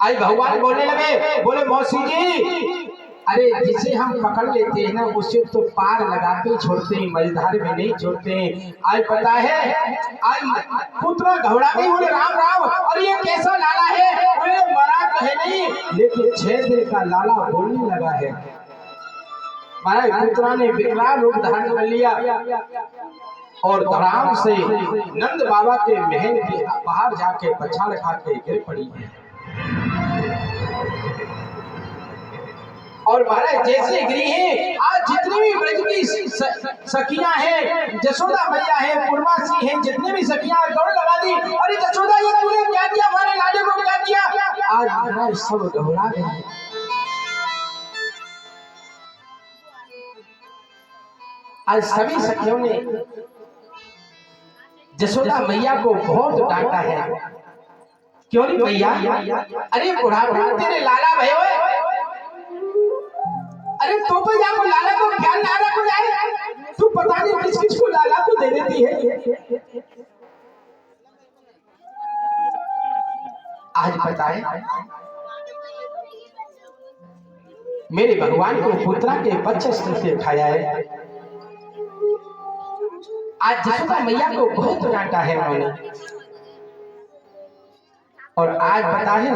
आज भगवान बोलने लगे, बोले मौसी जी, अरे जिसे हम पकड़ लेते हैं ना उसे तो पार लगा के छोड़ते हैं, मझधार में नहीं छोड़ते हैं। आज पता है, आज पुत्र घबरा गई, बोले राम राम, और ये कैसा लाला है? बोले मरा तो है नहीं, लेकिन 6 दिन का लाला बोलने लगा है। महाराज पुत्रा ने विकराल रूप धारण कर लिया और आराम से नंद बाबा के महल के बाहर जाके पछाड़ खा के गिर पड़ी है। और महाराज जैसे गिरी है, आज जितनी भी ब्रज की सखियां हैं, जसोदा मैया है, पूर्वासी है, जितने भी सखियां दौड़ लगा दी, अरे जसोदा ये तूने क्या किया, हमारे लाडे को क्या किया? आज महाराज सब घबरा गए। आज सभी सखियों ने जसोदा मैया को बहुत डांटा है। क्यों नहीं मैया? अरे बुढ़ापा तेरे लाला भाई, अरे तो जाको लाला को ख्याल ना रखो जाए, तू पता नहीं किस किस को लाला को दे देती है। आज बताए मेरे भगवान को पुत्रा के बच्चे से खाया है। आज जसोदा मैया को बहुत डांटा है उन्होंने। और आज बताए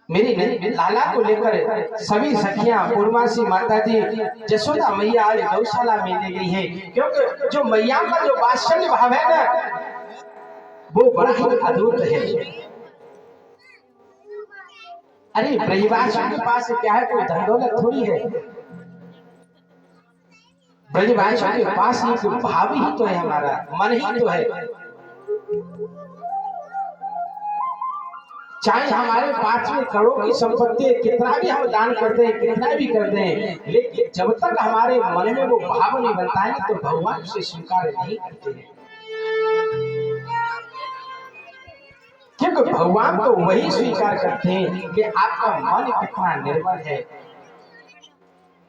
मेरी लाला को लेकर सभी सखियां, पूर्वासी माता जी, जसोदा मैया आज गौशाला में ले गई है। क्योंकि जो मैया का जो वात्सल्य भाव है ना, वो बड़ा ही अद्भुत है। अरे ब्रजवासियों के पास क्या है, कोई धन दौलत थोड़ी है। ब्रजवासियों के पास ही तो भाव ही तो है, हमारा मन ही तो है। चाहे हमारे पास में करोड़ की संपत्ति है, कितना भी हम दान करते हैं, कितना भी करते हैं, लेकिन जब तक हमारे मन में वो भाव नहीं बनता है तो भगवान उसे स्वीकार नहीं करते हैं। क्योंकि भगवान तो वही स्वीकार करते हैं कि आपका मन कितना निर्मल है,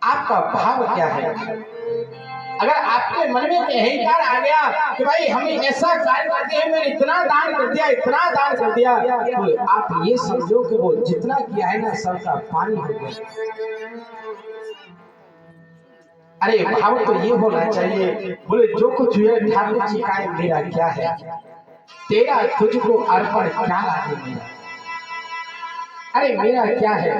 आपका भाव क्या है। अगर आपके मन में अहंकार आ गया कि भाई हमें ऐसा कार्य करते हैं, मैंने इतना दान कर दिया, इतना दान कर दिया, तो आप ये समझो कि वो जितना किया है ना सबका पानी हो गया। अरे भाव तो ये होना चाहिए, बोले जो कुछ हुआ ठाकुर जी का मेरा क्या है, तेरा तुझको अर्पण क्या लागे मेरा, अरे मेरा क्या है।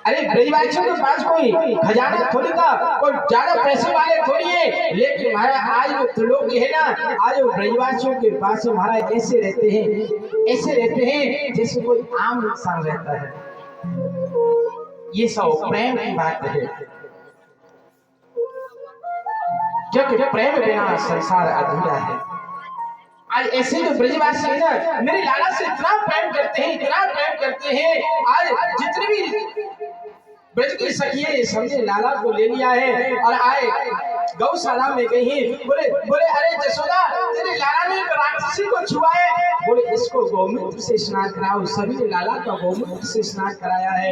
अरे ब्रजवासियों के पास कोई खजाना थोड़ी था, कोई ज्यादा पैसे वाले थोड़ी है, लेकिन महाराज आज वो त्रिलोक है ना, आज वो ब्रजवासियों के पास महाराज ऐसे रहते हैं जैसे कोई आम इंसान रहता है। ये सब प्रेम की बात है, क्योंकि प्रेम बिना संसार अधूरा है। आज ऐसे जो ब्रजवासी है ना, मेरे लाला से इतना प्रेम करते हैं, इतना प्रेम करते हैं। आज जितने भी ब्रज की सखियां समझे लाला को ले लिया है और आए गौशाला में गई, बोले अरे जसोदा, तेरे लाला ने राक्षसी को छुआ है, बोले इसको गौमूत्र से स्नान कराओ। सभी ने लाला का गौमूत्र से स्नान कराया है।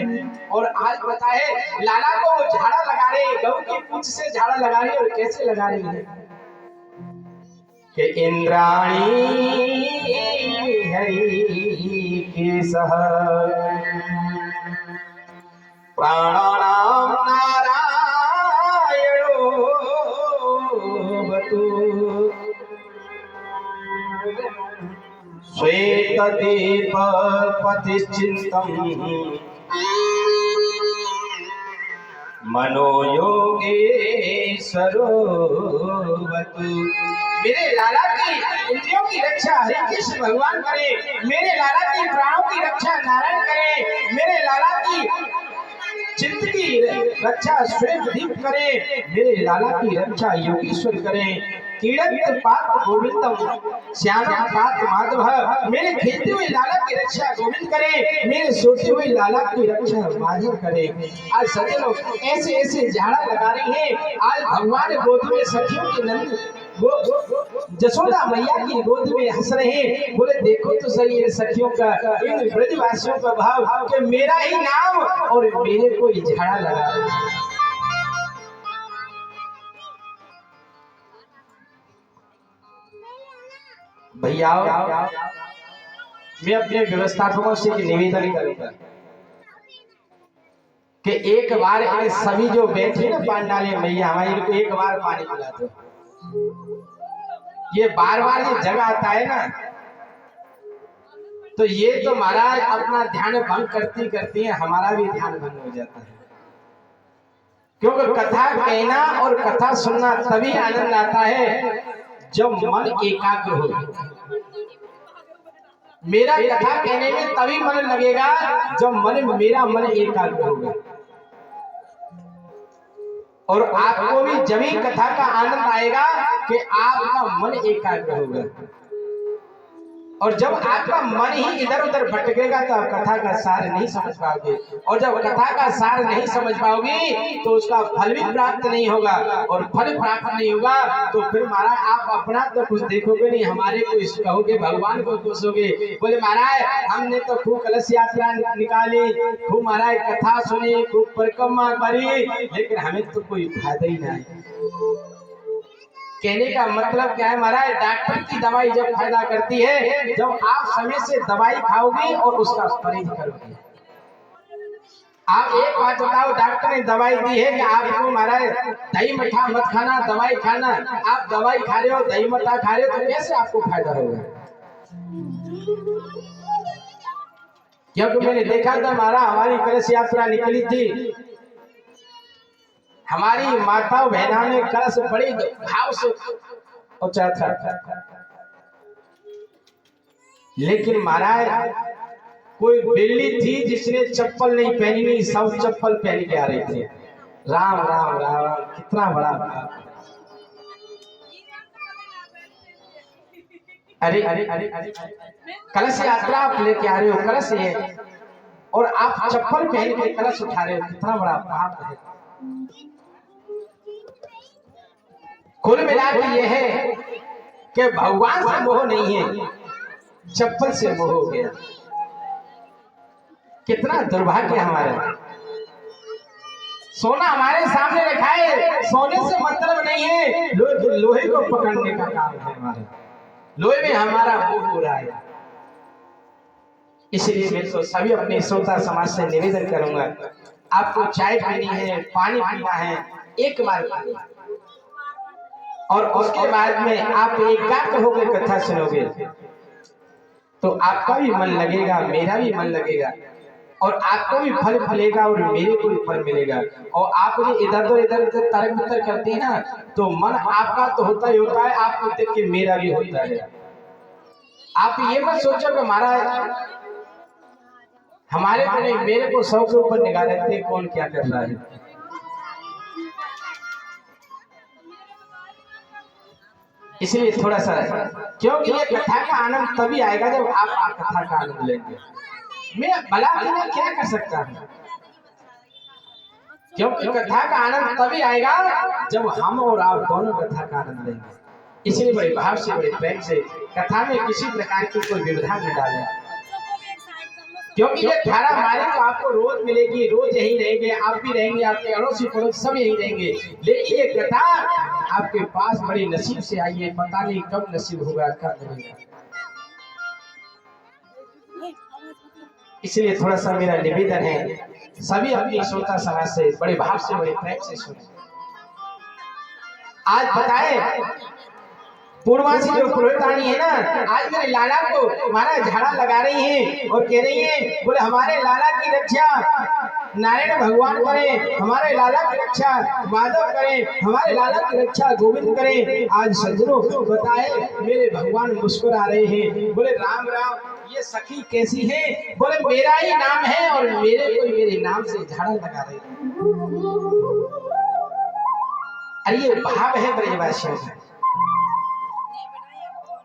और आज बताए लाला को वो झाड़ा लगा रहे, गौ की पूंछ से झाड़ा लगा रही है। और कैसे लगा रही है कि इंद्राणी हरि के सह प्राणानाम नारायणो बतु श्वेतदीप पतिश्चिन्तं मनोयोगेश्वरो बतु। मेरे लाला की इंद्रियों की रक्षा हरि कृष्ण भगवान करे, मेरे लाला की प्राणों की रक्षा नारायण करे, मेरे लाला की चित्त की रक्षा श्वेतदीप करे, मेरे लाला की रक्षा योगेश्वर करे। कीड़त पात गोविंदम श्यामा पात माधव, मेरे खेलते हुए लाला की रक्षा गोविंद करे, मेरे सोते हुए लाला की रक्षा माधव करे। आज सज्जनों ऐसे ऐसे झाड़ा लगा रही है। आज भगवान गोद में सखियों के नंद जसोदा मैया की गोद में हंस रहे हैं। बोले देखो तो सही इन सखियों का, इन ब्रजवासियों का भाव कि मेरा ही नाम और मेरे को ही झाड़ा लगा रहे हैं। भैया मैं अपने व्यवस्थापकों से निवेदन करूंगा कि एक बार ये सभी जो बैठे ना पांडाली मैया हमारी को एक बार पानी पिला दो। ये बार बार ये जगह आता है ना, तो ये तो महाराज अपना ध्यान भंग करती करती है, हमारा भी ध्यान भंग हो जाता है। क्योंकि कथा कहना और कथा सुनना तभी आनंद आता है जब मन एकाग्र हो। मेरा कथा कहने में तभी मन लगेगा जब मेरा मन एकाग्र होगा, और आपको भी जब ही कथा का आनंद आएगा कि आपका मन एकाग्र होगा। और जब आपका मन ही इधर उधर भटकेगा तो आप कथा का सार नहीं समझ पाओगे, और जब कथा का सार नहीं समझ पाओगे तो उसका फल भी प्राप्त नहीं होगा, और फल प्राप्त नहीं होगा तो फिर महाराज आप अपना तो कुछ देखोगे नहीं, हमारे को कहोगे, भगवान को खुशोगे। बोले महाराज हमने तो खूब कलश यात्रा निकाली, खूब महाराज कथा सुनी, खूब परिक्रमा करी, लेकिन हमें तो कोई फायदा ही नहीं। कहने का मतलब क्या है महाराज, डॉक्टर की दवाई जब फायदा करती है जब आप समय से दवाई खाओगे और उसका परहेज करोगे। आप एक बात बताओ, डॉक्टर ने दवाई दी है कि आपको महाराज दही मठा मत खाना, दवाई खाना, आप दवाई खा रहे हो, दही मठा खा रहे हो, तो कैसे आपको फायदा होगा? क्योंकि मैंने देखा था महाराज हमारी कलश यात्रा निकली थी, हमारी माताओं बहना ने कलश बड़ी भाव से पहुंचा था, लेकिन महाराज कोई बिल्ली थी जिसने चप्पल नहीं पहनी, नहीं सब चप्पल पहन के आ रही थी। राम राम राम राम, कितना बड़ा अरे अरे अरे अरे कलश यात्रा आप लेके आ रहे हो, कलश है, और आप चप्पल पहन के कलश उठा रहे हो, कितना बड़ा पाप है। कुल मिलाकर यह है कि भगवान से मोह नहीं है, चप्पल से मोह हो गया। कितना दुर्भाग्य हमारा। सोना हमारे सामने रखा है, सोने से मतलब नहीं है, लोहे को पकड़ने का काम है हमारा, लोहे में हमारा मोह हो रहा है। इसलिए मैं तो सभी अपने श्रोता समाज से निवेदन करूंगा, आपको चाय पीनी है, पानी पीना है, एक बार पीनी, और उसके बाद में आप एकाग्र होकर कथा सुनोगे तो आपका भी मन लगेगा, मेरा भी मन लगेगा, और आपको भी फल फलेगा और मेरे को भी फल मिलेगा। और आप इधर उधर तर्क वितर्क करते हैं ना, तो मन आपका तो होता ही होता है, आपको देख के मेरा भी होता है। आप ये मत सोचो कि महाराज हमारे को नहीं, मेरे को 100 के ऊपर निगाह रखते कौन क्या कर रहा है। इसलिए थोड़ा सा, क्योंकि ये कथा का आनंद तभी आएगा जब आप कथा का आनंद लेंगे। मैं भला भला क्या कर सकता हूँ, क्योंकि कथा का आनंद तभी आएगा जब हम और आप दोनों कथा का आनंद लेंगे। इसलिए बड़े भाव से, बड़े प्रेम से कथा में किसी प्रकार की कोई विविधा न डालें, क्योंकि ये धारा हमारी तो आपको रोज मिलेगी, रोज यही रहेंगे, आप भी रहेंगे, आपके अड़ोसी पड़ोस सब यही रहेंगे, लेकिन ये कथा आपके पास बड़ी नसीब से आई है, पता नहीं कब नसीब होगा, कब मिलेगा। इसलिए थोड़ा सा मेरा निवेदन है, सभी अपनी श्रोता समाज से बड़े भाव से, बड़े प्रेम से सुने। आज बताए पूर्वासी जो पुरोहितानी है ना, आज मेरे लाला को महाराज झाड़ा लगा रही है और कह रही है, बोले हमारे लाला की रक्षा नारायण भगवान करें, हमारे लाला की रक्षा माधव करें, हमारे लाला की रक्षा गोविंद करें। आज सज्जनों बताए मेरे भगवान मुस्कुरा रहे हैं, बोले राम राम, ये सखी कैसी है? बोले मेरा ही नाम है और मेरे को मेरे नाम से झाड़ा लगा रहे हैं। अरे ये भाव है ब्रजवासियों का,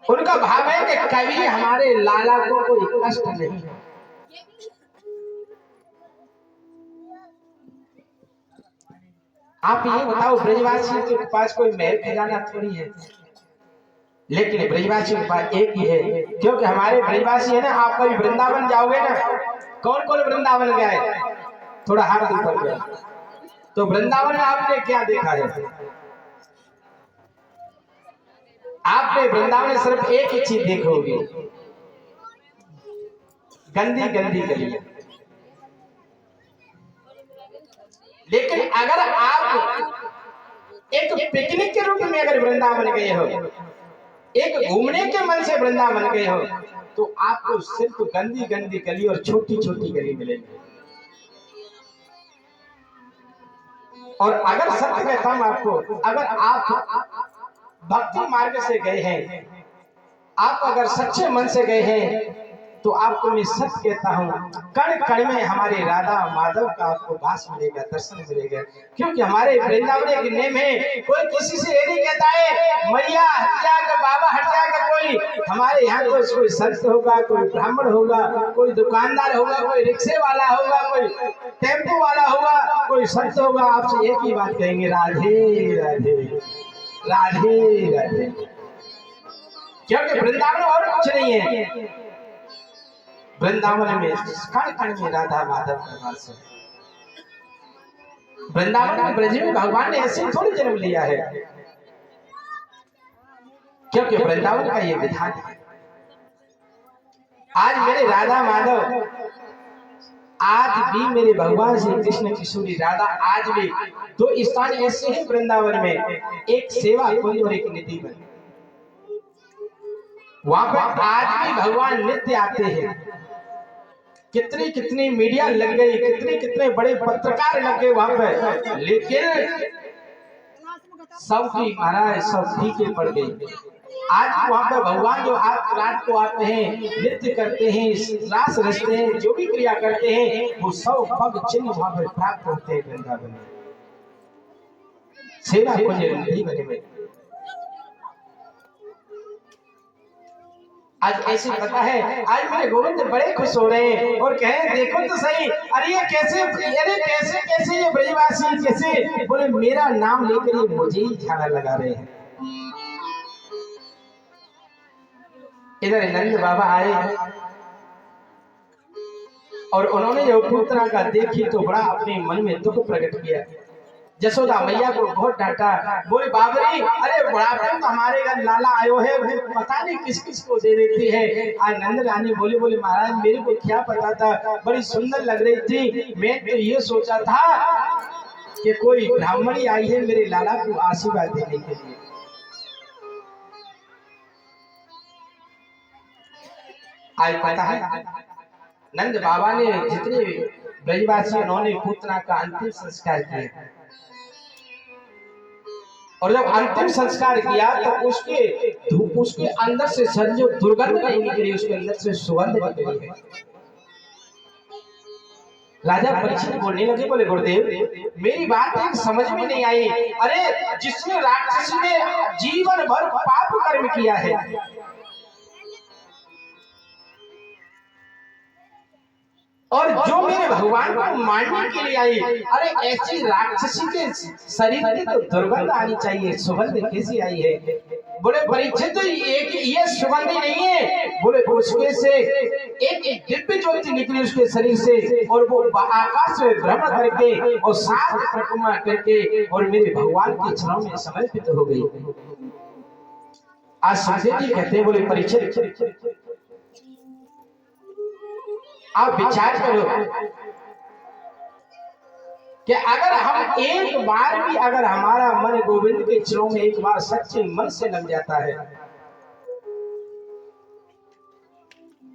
उनका भाव है कि कभी हमारे लाला को कोई कष्ट नहीं है। आप ये बताओ, ब्रजवासी के पास कोई महल खजाना थोड़ी है, लेकिन ब्रजवासी के पास एक ही है, क्योंकि हमारे ब्रजवासी है ना। आप कभी वृंदावन जाओगे ना, कौन कौन वृंदावन गया है? थोड़ा हाथ ऊपर गया, तो वृंदावन में आपने क्या देखा है? आपने वृंदावन में सिर्फ एक ही चीज देखोगे, गंदी गंदी गलियां। लेकिन अगर आप एक पिकनिक के रूप में अगर वृंदावन गए हो, एक घूमने के मन से वृंदावन गए हो, तो आपको सिर्फ गंदी गंदी गली और छोटी छोटी गली मिलेगी। और अगर सत्य कहता हूं आपको, अगर आप भक्ति मार्ग से गए हैं, आप अगर सच्चे मन से गए हैं, तो आपको मैं सत्य कहता हूं, कण कण में हमारे राधा माधव का आपको भास मिलेगा, दर्शन मिलेगा। क्योंकि हमारे वृंदावन एक नेम है, कोई किसी से ये नहीं कहता है मैया हटिया का बाबा हटिया का। कोई हमारे यहाँ तो कोई संत होगा, कोई ब्राह्मण होगा, कोई दुकानदार होगा, कोई रिक्शे वाला होगा, कोई टेम्पो वाला होगा, कोई संत होगा, आपसे एक ही बात कहेंगे, राधे राधे राधे राधे। क्योंकि वृंदावन और कुछ नहीं है, वृंदावन में कण कण में राधा माधव का वास है। वृंदावन में ब्रज में भगवान ने ऐसे थोड़ी जन्म लिया है, क्योंकि वृंदावन का ये विधान है। आज मेरे राधा माधव, आज भी मेरे भगवान श्री कृष्ण किशोरी राधा, आज भी दो स्थान ऐसे हैं वृंदावन में, एक सेवा कुंज और एक निधि वन। वहां पर आज भी भगवान नित्य आते हैं। कितनी कितनी मीडिया लग गई, कितने कितने बड़े पत्रकार लग गए वहां पर, लेकिन सबकी महाराज सब फीके पड़ गई। आज वहां पर भगवान जो आज रात को आते हैं, नृत्य करते हैं, रास रचते हैं, जो भी क्रिया करते हैं, वो सब पग चिन्ह वहां पर प्राप्त होते हैं वृंदावन में, सेवा कुंज निधि वन में। आज ऐसे पता है, आज मेरे गोविंद बड़े खुश हो रहे हैं और कहें देखो तो सही, अरे ये कैसे, अरे कैसे कैसे ये ब्रजवासी कैसे, बोले मेरा नाम लेकर ये मुझे ही झाड़ा लगा रहे हैं। इधर नंद बाबा आए और उन्होंने जो पुत्रा का देखी तो बड़ा अपने मन में दुख प्रकट किया। जसोदा मैया को बहुत डांटा, बोले बाबरी, अरे बड़ा तो हमारे घर लाला आयो है, वो पता नहीं किस किस को दे देती है। आज नंद रानी बोले, बोले महाराज मेरे को क्या पता था, बड़ी सुंदर लग रही थी, मैं तो ये सोचा था कि कोई ब्राह्मणी आई है मेरे लाला को आशीर्वाद देने के लिए। आज पता है नंद बाबा ने जितने ब्रजवासी, उन्होंने पुतना का अंतिम संस्कार किया, और जब अंतिम संस्कार किया तो उसके अंदर से सर जो दुर्गंध नहीं निकली, उसके अंदर से सुगंध निकली है। राजा परीक्षित बोलने लगे, बोले गुरुदेव मेरी बात एक समझ में नहीं आई, अरे जिसने राक्षसी ने जीवन भर पाप कर्म किया है, और जो मेरे भगवान को मारने के लिए आई, अरे ऐसी राक्षसी के शरीर में तो दुर्गंध आनी चाहिए, सुगंध कैसी आई है? बोले परीक्षित एक ये सुगंध नहीं है, बोले उसके से एक दिव्य ज्योति निकली उसके शरीर से, और वो आकाश में भ्रमण करके और 7 परिक्रमा करके और मेरे भगवान के चरणों में समर्पित हो गई। आज सुखदेव जी कहते हैं, बोले परीक्षित आप विचार करो कि अगर हम एक बार भी, अगर हमारा मन गोविंद के चरणों में एक बार सच्चे मन से लग जाता है,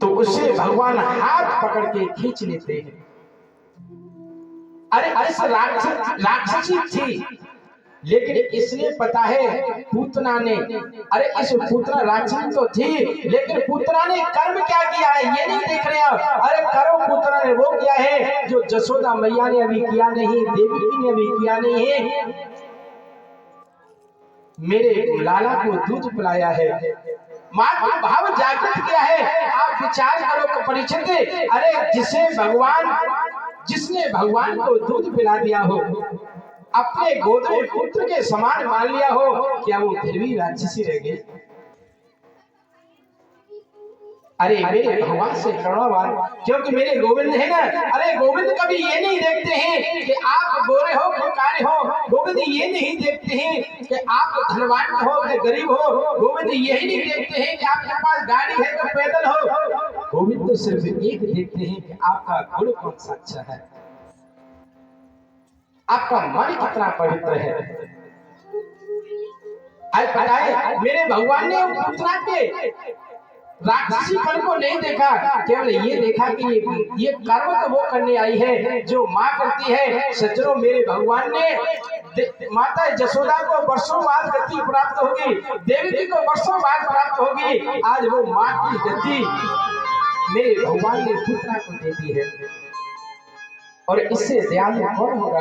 तो उससे भगवान हाथ पकड़ के खींच लेते हैं। अरे इस राक्षसी थी, लेकिन इसने पता है पूतना ने, अरे इस पूतना राक्षसी तो थी, लेकिन पूतना ने कर्म क्या किया है ये नहीं देख रहे हैं। अरे करो पूतना ने वो किया है जो जसोदा मैया ने अभी किया नहीं, देवकी ने अभी किया नहीं है, मेरे लाला को दूध पिलाया है, मातृ भाव जागृत किया है। आप विचार करो परीक्षित, अरे जिसने भगवान को दूध पिला दिया हो, अपने गोद में पुत्र के समान मान लिया हो, क्या वो फिर भी राक्षसी रह गई? अरे मेरे भगवान से करुणावान, क्योंकि मेरे गोविंद है ना। अरे गोविंद कभी ये नहीं देखते हैं कि आप गोरे हो कि काले हो, गोविंद ये नहीं देखते हैं कि आप धनवान हो कि गरीब हो, गोविंद यही नहीं देखते हैं कि आपके पास गाड़ी है कि पैदल हो। गोविंद तो सिर्फ एक देखते हैं कि आपका गुण कौन सा अच्छा है, आपका मन कितना पवित्र है। आज बताए मेरे भगवान ने उत्तरा के राक्षसी पन को नहीं देखा, केवल ये देखा कि ये कर्म तो वो करने आई है जो माँ करती है। सज्जनों, मेरे भगवान ने माता यशोदा को वर्षों बाद गति प्राप्त होगी, देवी को वर्षों बाद प्राप्त होगी, आज वो माँ की गति मेरे भगवान ने पुत्रा को दे दी है। और इससे दयालु कौन होगा?